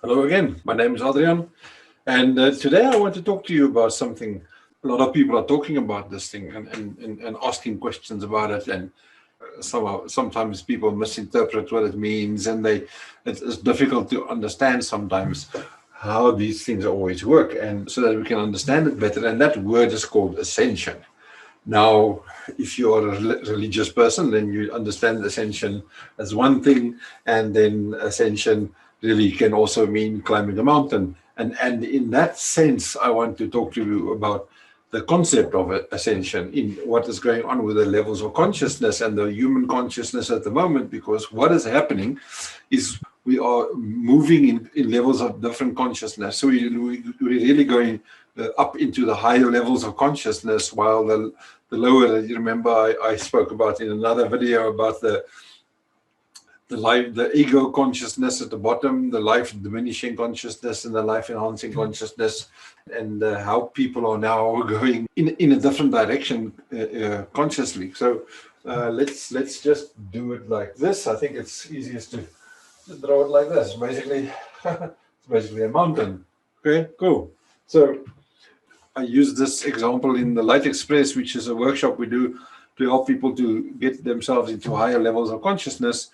Hello again, my name is Adrian, and today I want to talk to you about something. A lot of people are talking about this thing and asking questions about it, and sometimes people misinterpret what it means, and it's difficult to understand sometimes how these things always work, and so that we can understand it better. And that word is called ascension. Now, if you're a religious person, then you understand ascension as one thing, and then ascension really can also mean climbing a mountain. And in that sense, I want to talk to you about the concept of ascension, in what is going on with the levels of consciousness and the human consciousness at the moment, because what is happening is we are moving in levels of different consciousness. So we're really going up into the higher levels of consciousness, while the lower, you remember I spoke about in another video about the ego consciousness at the bottom, the life diminishing consciousness and the life enhancing consciousness, and how people are now going in a different direction consciously. So let's just do it like this. I think it's easiest to draw it like this. Basically, it's basically a mountain. Okay, cool. So I use this example in the Light Express, which is a workshop we do to help people to get themselves into higher levels of consciousness.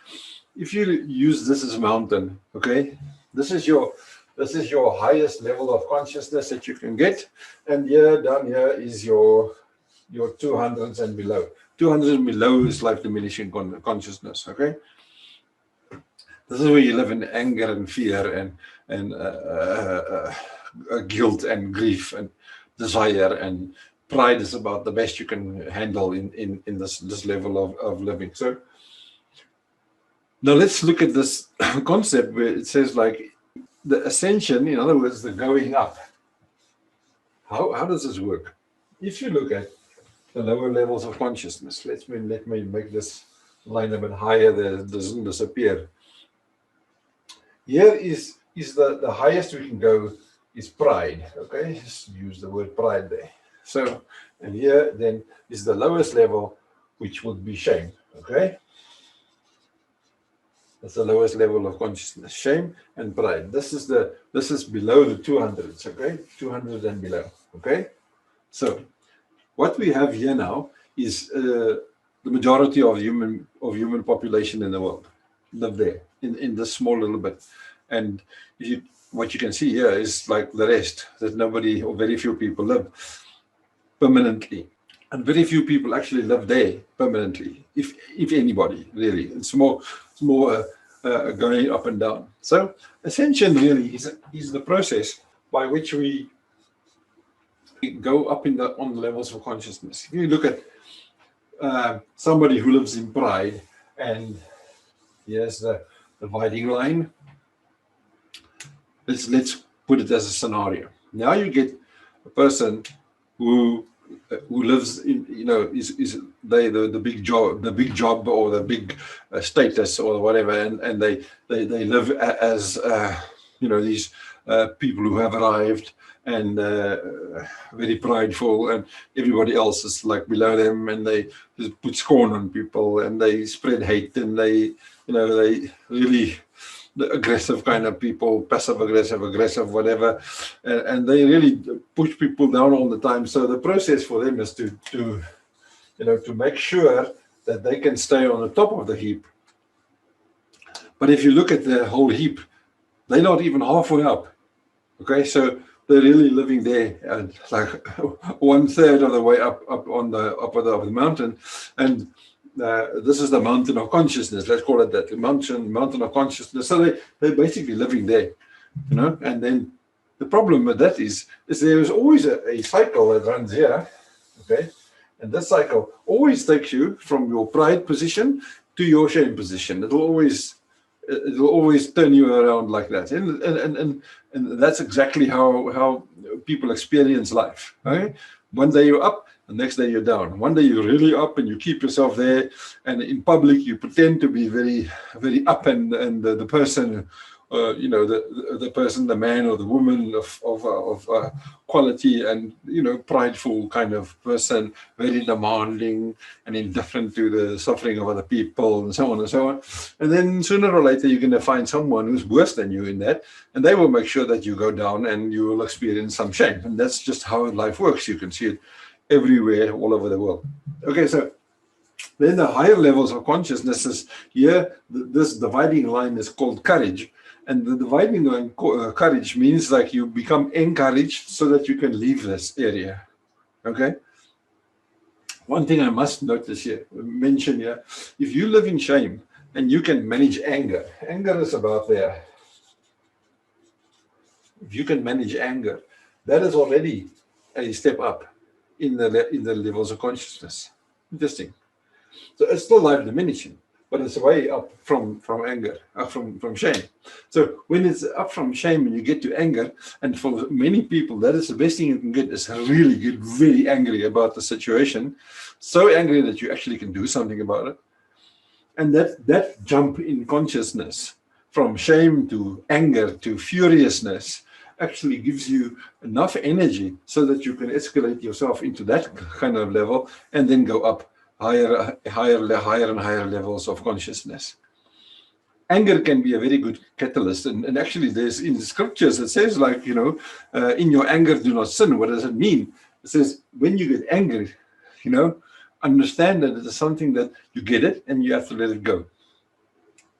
If you use this as a mountain, okay, this is your highest level of consciousness that you can get, and here down here is your 200s and below. 200 and below is life diminishing consciousness. Okay, this is where you live in anger and fear and guilt and grief and desire, and pride is about the best you can handle in this level of living. So now let's look at this concept where it says, like, the ascension, in other words, the going up. How does this work? If you look at the lower levels of consciousness, let me make this line a bit higher that it doesn't disappear. Here is the highest we can go is pride. Okay, just use the word pride there. So, and here then is the lowest level, which would be shame. Okay, that's the lowest level of consciousness, shame and pride. This is below the 200s. Okay, 200 and below. Okay, so what we have here now is the majority of human population in the world live there in this small little bit, and what you can see here is like the rest, that nobody or very few people live permanently, and very few people actually live there permanently, if anybody really. It's more going up and down. So ascension really is the process by which we go up on the levels of consciousness. If you look at somebody who lives in pride, and here's the dividing line. Let's put it as a scenario. Now you get a person who lives in, is the big job or the big status or whatever, and they live as these people who have arrived, and very prideful, and everybody else is like below them, and they just put scorn on people, and they spread hate, and they really the aggressive kind of people, passive aggressive, whatever, and they really push people down all the time. So the process for them is to make sure that they can stay on the top of the heap. But if you look at the whole heap, they're not even halfway up. Okay, so they're really living there, and like 1/3 of the way up on the top of the mountain, and this is the mountain of consciousness. Let's call it that, the mountain of consciousness. So they're basically living there, And then the problem with that is there is always a cycle that runs here, okay? And this cycle always takes you from your pride position to your shame position. It'll always turn you around like that, and that's exactly how people experience life. Right? One day you're up, the next day you're down. One day you're really up and you keep yourself there, and in public you pretend to be very, very up, and the person you know, the person, the man or the woman of quality and, you know, prideful kind of person, very demanding and indifferent to the suffering of other people and so on and so on. And then sooner or later, you're going to find someone who's worse than you in that, and they will make sure that you go down and you will experience some shame. And that's just how life works. You can see it everywhere, all over the world. Okay, so then the higher levels of consciousness is here. This dividing line is called courage. And the dividing line, courage, means like you become encouraged so that you can leave this area. Okay? One thing I must notice here, mention here, if you live in shame and you can manage anger, anger is about there. If you can manage anger, that is already a step up in the levels of consciousness. Interesting. So it's still life diminishing, but it's way up from anger, from shame. So when it's up from shame and you get to anger, and for many people, that is the best thing you can get, is really get very angry about the situation, so angry that you actually can do something about it. And that jump in consciousness from shame to anger to furiousness actually gives you enough energy so that you can escalate yourself into that kind of level and then go up higher and higher levels of consciousness. Anger can be a very good catalyst, and actually there's in the scriptures it says, like, you know, in your anger do not sin. What does it mean? It says when you get angry, you know, understand that it is something that you get it and you have to let it go.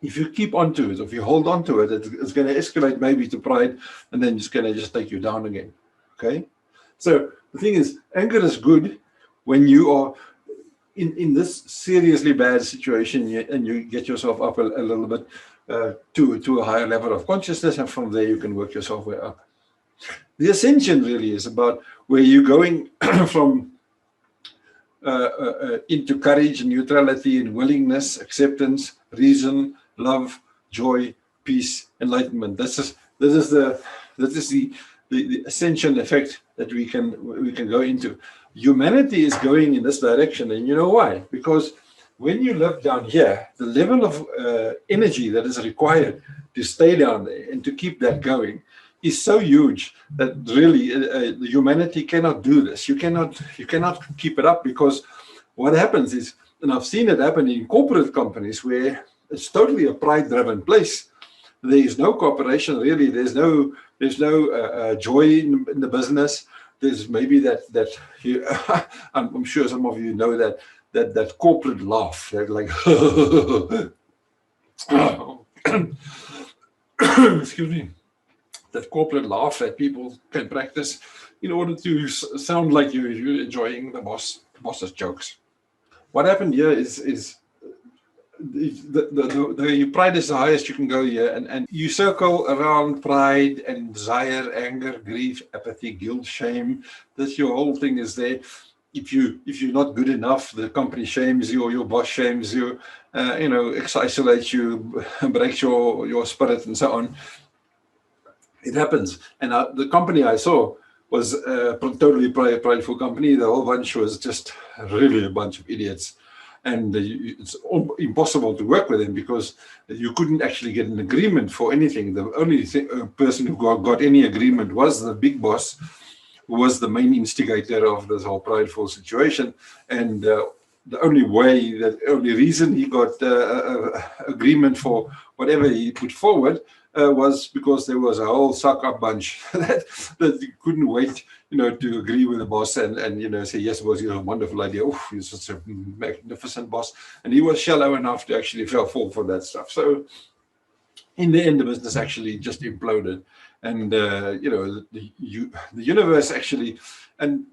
If you keep on to it, if you hold on to it, it's going to escalate maybe to pride, and then it's going to just take you down again. Okay? So the thing is, anger is good when you are in this seriously bad situation and you get yourself up a little bit to a higher level of consciousness, and from there you can work yourself way up. The ascension really is about where you're going from into courage and neutrality and willingness, acceptance, reason, love, joy, peace, enlightenment. This is the ascension effect that we can go into. Humanity is going in this direction, and you know why? Because when you live down here, the level of energy that is required to stay down there and to keep that going is so huge that really the humanity cannot do this. You cannot keep it up, because what happens is, and I've seen it happen in corporate companies where it's totally a pride-driven place. There is no cooperation really. There's no joy in the business. There's maybe that you, I'm sure some of you know that corporate laugh, like excuse me, that corporate laugh that people can practice in order to sound like you're enjoying the boss's jokes. What happened here is the pride is the highest you can go here, and you circle around pride and desire, anger, grief, apathy, guilt, shame. That's your whole thing is there. If you're not good enough, the company shames you, or your boss shames you, isolates you, breaks your spirit, and so on. It happens. And the company I saw was a totally prideful company. The whole bunch was just really a bunch of idiots. And it's impossible to work with them because you couldn't actually get an agreement for anything. The only person who got any agreement was the big boss, who was the main instigator of this whole prideful situation. And the only reason he got agreement for whatever he put forward was because there was a whole suck-up bunch that couldn't wait, to agree with the boss and say, yes, boss, you have a wonderful idea. Oh, you're such a magnificent boss. And he was shallow enough to actually fall for that stuff. So in the end, the business actually just imploded. And, the universe actually, and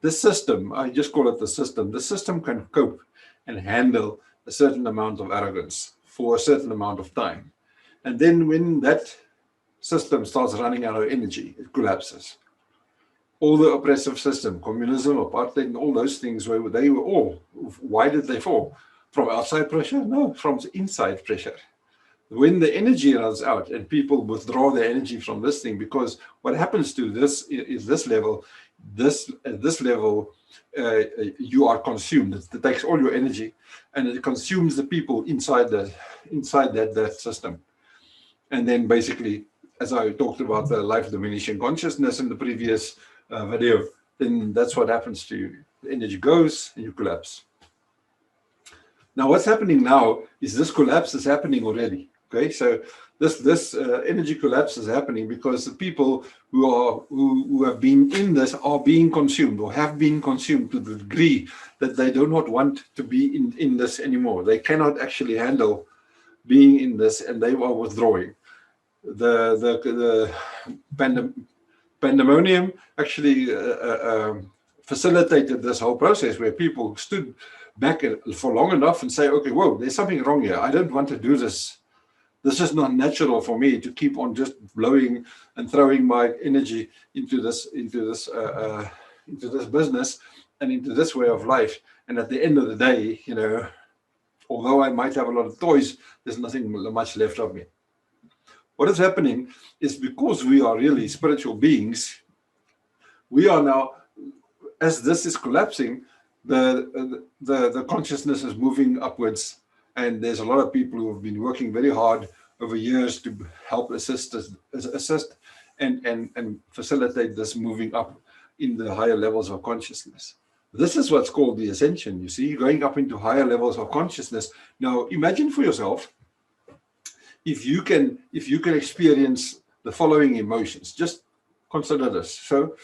the system, I just call it the system can cope and handle a certain amount of arrogance for a certain amount of time. And then when that system starts running out of energy, it collapses. All the oppressive system, communism, apartheid, and all those things, why did they fall? From outside pressure? No, from inside pressure. When the energy runs out and people withdraw their energy from this thing, because what happens to this is this level, you are consumed. It takes all your energy and it consumes the people inside that system. And then basically, as I talked about the life diminishing consciousness in the previous video, then that's what happens to you. The energy goes and you collapse. Now, what's happening now is this collapse is happening already. Okay, so this energy collapse is happening because the people who have been in this are being consumed or have been consumed to the degree that they do not want to be in this anymore. They cannot actually handle being in this, and they are withdrawing. The pandemonium actually facilitated this whole process where people stood back for long enough and say, okay, whoa, there's something wrong here. I don't want to do this. This is not natural for me to keep on just blowing and throwing my energy into this business and into this way of life. And at the end of the day, you know, although I might have a lot of toys, there's nothing much left of me. What is happening is because we are really spiritual beings, we are now, as this is collapsing, the consciousness is moving upwards. And there's a lot of people who have been working very hard over years to help assist and facilitate this moving up in the higher levels of consciousness. This is what's called the ascension, you see, going up into higher levels of consciousness. Now, imagine for yourself, if you can experience the following emotions. Just consider this. So,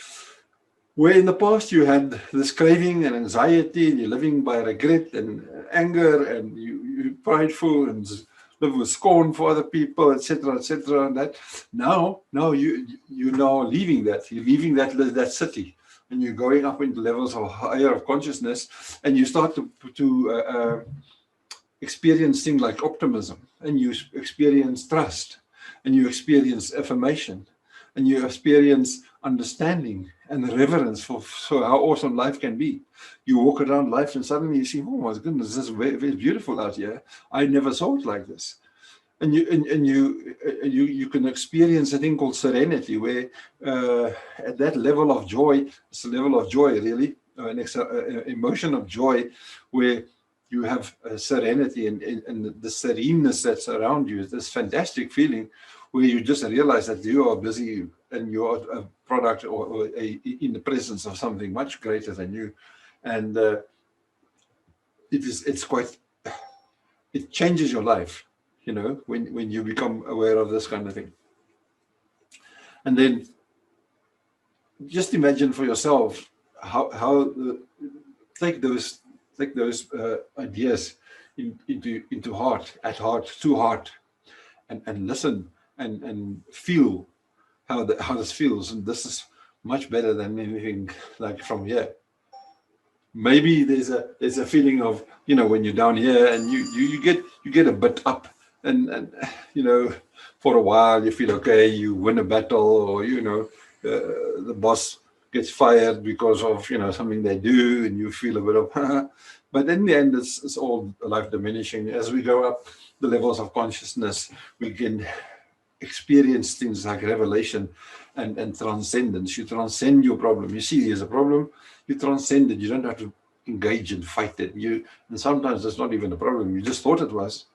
where in the past you had this craving and anxiety, and you're living by regret and anger, and you're prideful and live with scorn for other people, etc., etc., and that now you're now leaving that. You're leaving that city, and you're going up into levels of higher of consciousness, and you start to experience things like optimism, and you experience trust, and you experience affirmation, and you experience understanding and reverence for how awesome life can be. You walk around life and suddenly you see, oh my goodness, this is very, very beautiful out here. I never saw it like this. And you can experience a thing called serenity, where at that level of joy, it's a level of joy really, an emotion of joy, where you have serenity and the sereneness that's around you. This fantastic feeling where you just realize that you are busy and you are a product or in the presence of something much greater than you. And it changes your life, you know, when you become aware of this kind of thing. And then just imagine for yourself how take those ideas into heart, to heart, and listen and feel how this feels. And this is much better than anything like from here. Maybe there's a feeling of, you know, when you're down here and you get a bit up, and you know, for a while you feel okay, you win a battle, or you know, the boss gets fired because of, you know, something they do, and you feel a bit of but in the end it's all life diminishing. As we go up the levels of consciousness, we can experience things like revelation and transcendence. You transcend your problem. You see there's a problem, you transcend it. You don't have to engage and fight it. And sometimes it's not even a problem, you just thought it was.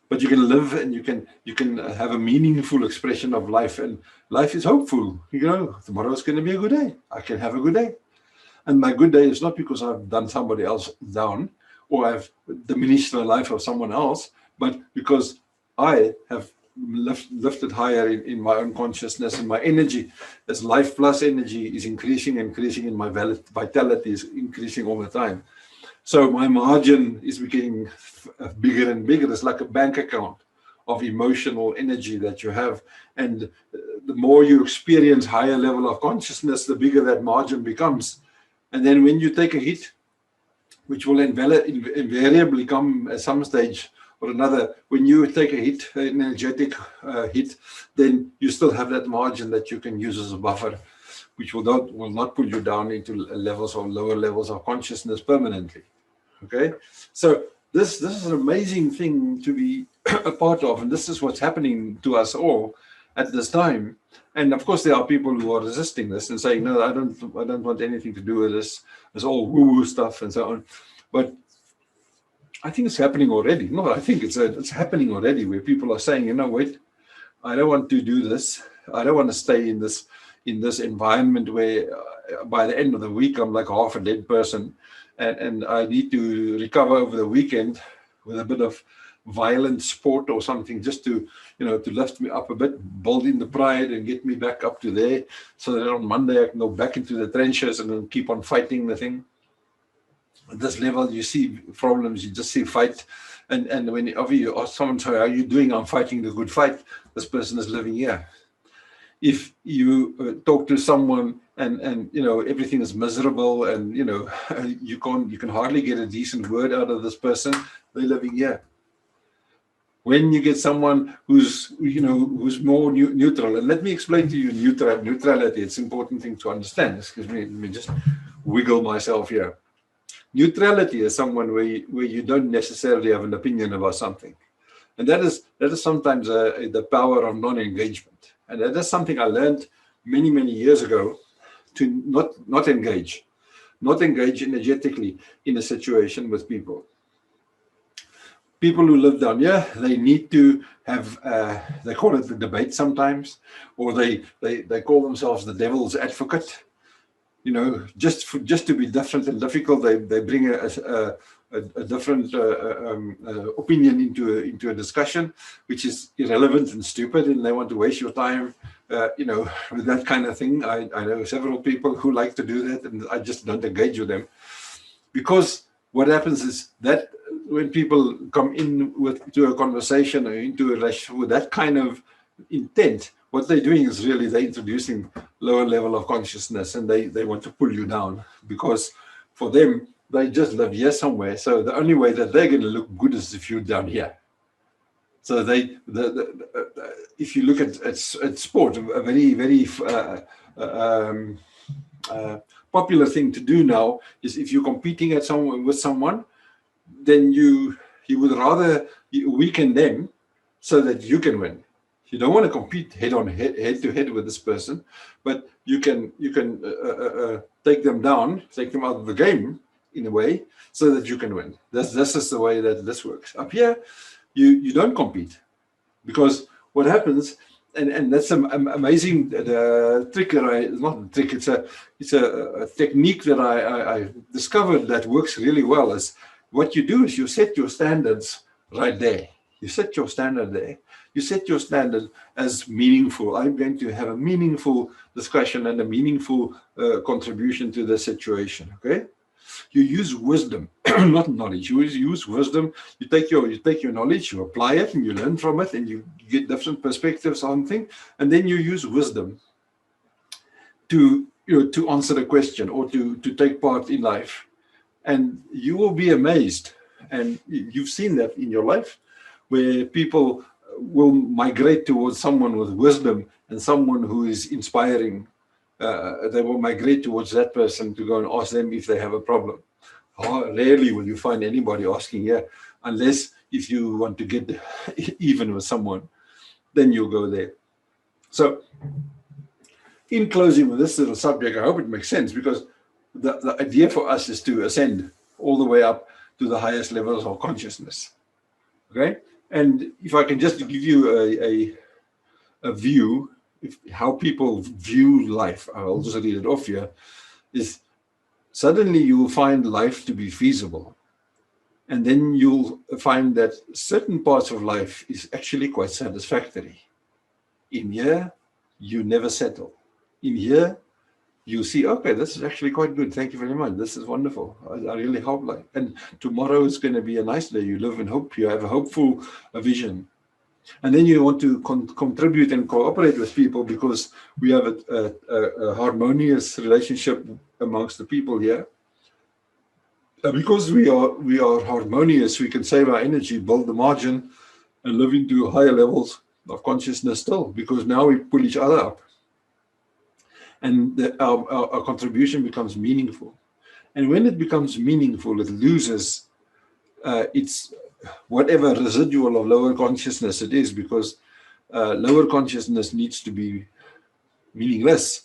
But you can live, and you can have a meaningful expression of life, and life is hopeful. You know, tomorrow is going to be a good day. I can have a good day. And my good day is not because I've done somebody else down or I've diminished the life of someone else, but because I have lifted higher in my own consciousness, and my energy, as life plus energy, is increasing, and my vitality is increasing all the time. So my margin is getting bigger and bigger. It's like a bank account of emotional energy that you have. And the more you experience higher level of consciousness, the bigger that margin becomes. And then when you take a hit, which will invariably come at some stage or another, when you take a hit, an energetic hit, then you still have that margin that you can use as a buffer, which will not pull you down into levels or lower levels of consciousness permanently. Okay, so this is an amazing thing to be a part of, and this is what's happening to us all at this time. And of course, there are people who are resisting this and saying, "No, I don't want anything to do with this. It's all woo-woo stuff and so on." But I think it's happening already. No, I think it's happening already, where people are saying, "You know, wait, I don't want to do this. I don't want to stay in this environment where by the end of the week I'm like half a dead person, and I need to recover over the weekend with a bit of violent sport or something, just to to lift me up a bit, build in the pride and get me back up to there, so that on Monday I can go back into the trenches and then keep on fighting the thing. At this level, you see problems, you just see fight. And whenever you ask someone, "So how are you doing?" "I'm fighting the good fight." This person is living here. If you talk to someone and everything is miserable, and you can hardly get a decent word out of this person, they're living here. When you get someone who's more neutral, and let me explain to you neutrality. It's an important thing to understand. Excuse me, let me just wiggle myself here. Neutrality is someone where you don't necessarily have an opinion about something, and that is sometimes the power of non-engagement. And that is something I learned many years ago, to not engage energetically in a situation with people. People who live down here, they need to have, they call it the debate sometimes, or they call themselves the devil's advocate. Just to be different and difficult, they bring a different opinion into a discussion, which is irrelevant and stupid, and they want to waste your time, with that kind of thing. I know several people who like to do that, and I just don't engage with them, because what happens is that when people come to a conversation or into a relationship with that kind of intent, what they're doing is really they're introducing lower level of consciousness, and they want to pull you down, because for them, they just live here somewhere. So the only way that they're going to look good is if you're down here. So if you look at sport, a very popular thing to do now is, if you're competing with someone, then you would rather weaken them so that you can win. You don't want to compete head to head with this person, but you can take them down, take them out of the game in a way, so that you can win. This is the way that this works. Up here, you don't compete, because what happens, and that's an amazing trick that it's a technique that I discovered that works really well. Is what you do is you set your standards right there. You set your standard there. You set your standard as meaningful. I'm going to have a meaningful discussion and a meaningful contribution to the situation. Okay. You use wisdom, not knowledge. You use wisdom. You take your knowledge, you apply it, and you learn from it, and you get different perspectives on things, and then you use wisdom to answer a question, or to take part in life, and you will be amazed. And you've seen that in your life, where people will migrate towards someone with wisdom and someone who is inspiring. They will migrate towards that person to go and ask them if they have a problem. Rarely will you find anybody asking, unless if you want to get even with someone, then you'll go there. So, in closing with this little subject, I hope it makes sense, because the idea for us is to ascend all the way up to the highest levels of consciousness. Okay? And if I can just give you a view, how people view life, I'll just read it off here, is suddenly you will find life to be feasible. And then you'll find that certain parts of life is actually quite satisfactory. In here, you never settle. In here, you see, okay, this is actually quite good. Thank you very much. This is wonderful. I really hope like, and tomorrow is going to be a nice day. You live in hope. You have a hopeful vision. And then you want to contribute and cooperate with people, because we have a harmonious relationship amongst the people here. Because we are harmonious, we can save our energy, build the margin, and live into higher levels of consciousness still, because now we pull each other up. And our contribution becomes meaningful. And when it becomes meaningful, it loses its whatever residual of lower consciousness it is, because lower consciousness needs to be meaningless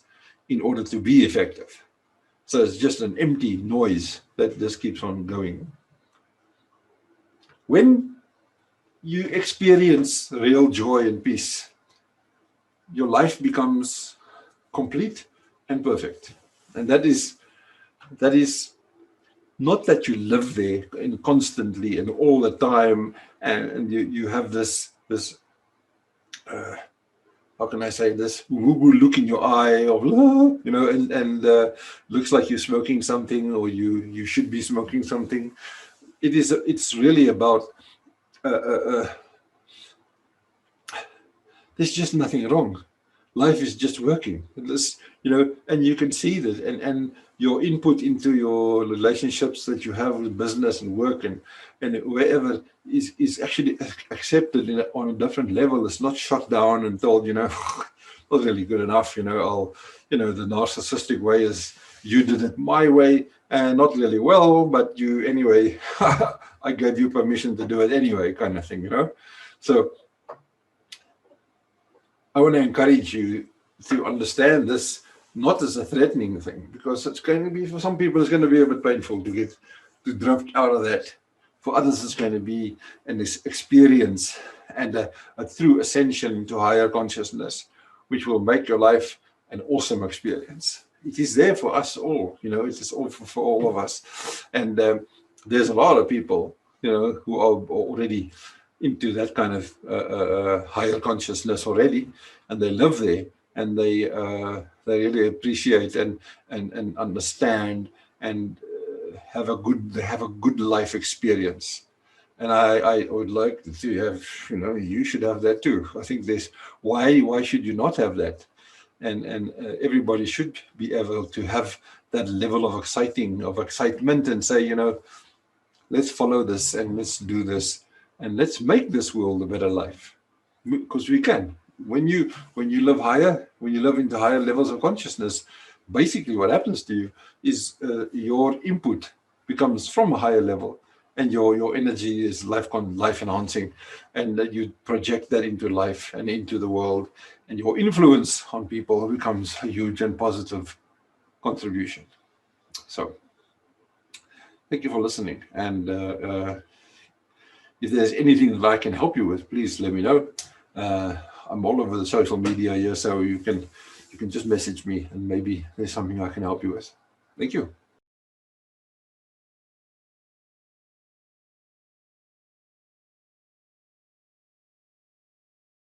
in order to be effective. So it's just an empty noise that just keeps on going. When you experience real joy and peace, your life becomes complete and perfect. And that is not that you live there and constantly and all the time, and you have this how can I say this woo-woo look in your eye of and looks like you're smoking something, or you should be smoking something. It's really about there's just nothing wrong. Life is just working. And you can see that, and your input into your relationships that you have with business and work and wherever is actually accepted on a different level. It's not shut down and told, not really good enough. The narcissistic way is you did it my way and not really well, but you anyway. I gave you permission to do it anyway, kind of thing. So I want to encourage you to understand this not as a threatening thing, because it's going to be, for some people, it's going to be a bit painful to drift out of that. For others, it's going to be an experience and a true ascension into higher consciousness, which will make your life an awesome experience. It is there for us all, it is all for all of us. And there's a lot of people, who are already into that kind of higher consciousness already, and they live there, and they really appreciate and understand and have a good life experience. And I would like to have, you should have that too. I think why should you not have that? And everybody should be able to have that level of excitement and say, let's follow this and let's do this and let's make this world a better life, because we can. When you live higher, when you live into higher levels of consciousness, basically what happens to you is your input becomes from a higher level, and your energy is life enhancing, and you project that into life and into the world, and your influence on people becomes a huge and positive contribution. So thank you for listening, and if there's anything that I can help you with, please let me know. I'm all over the social media here, so you can just message me, and maybe there's something I can help you with. Thank you.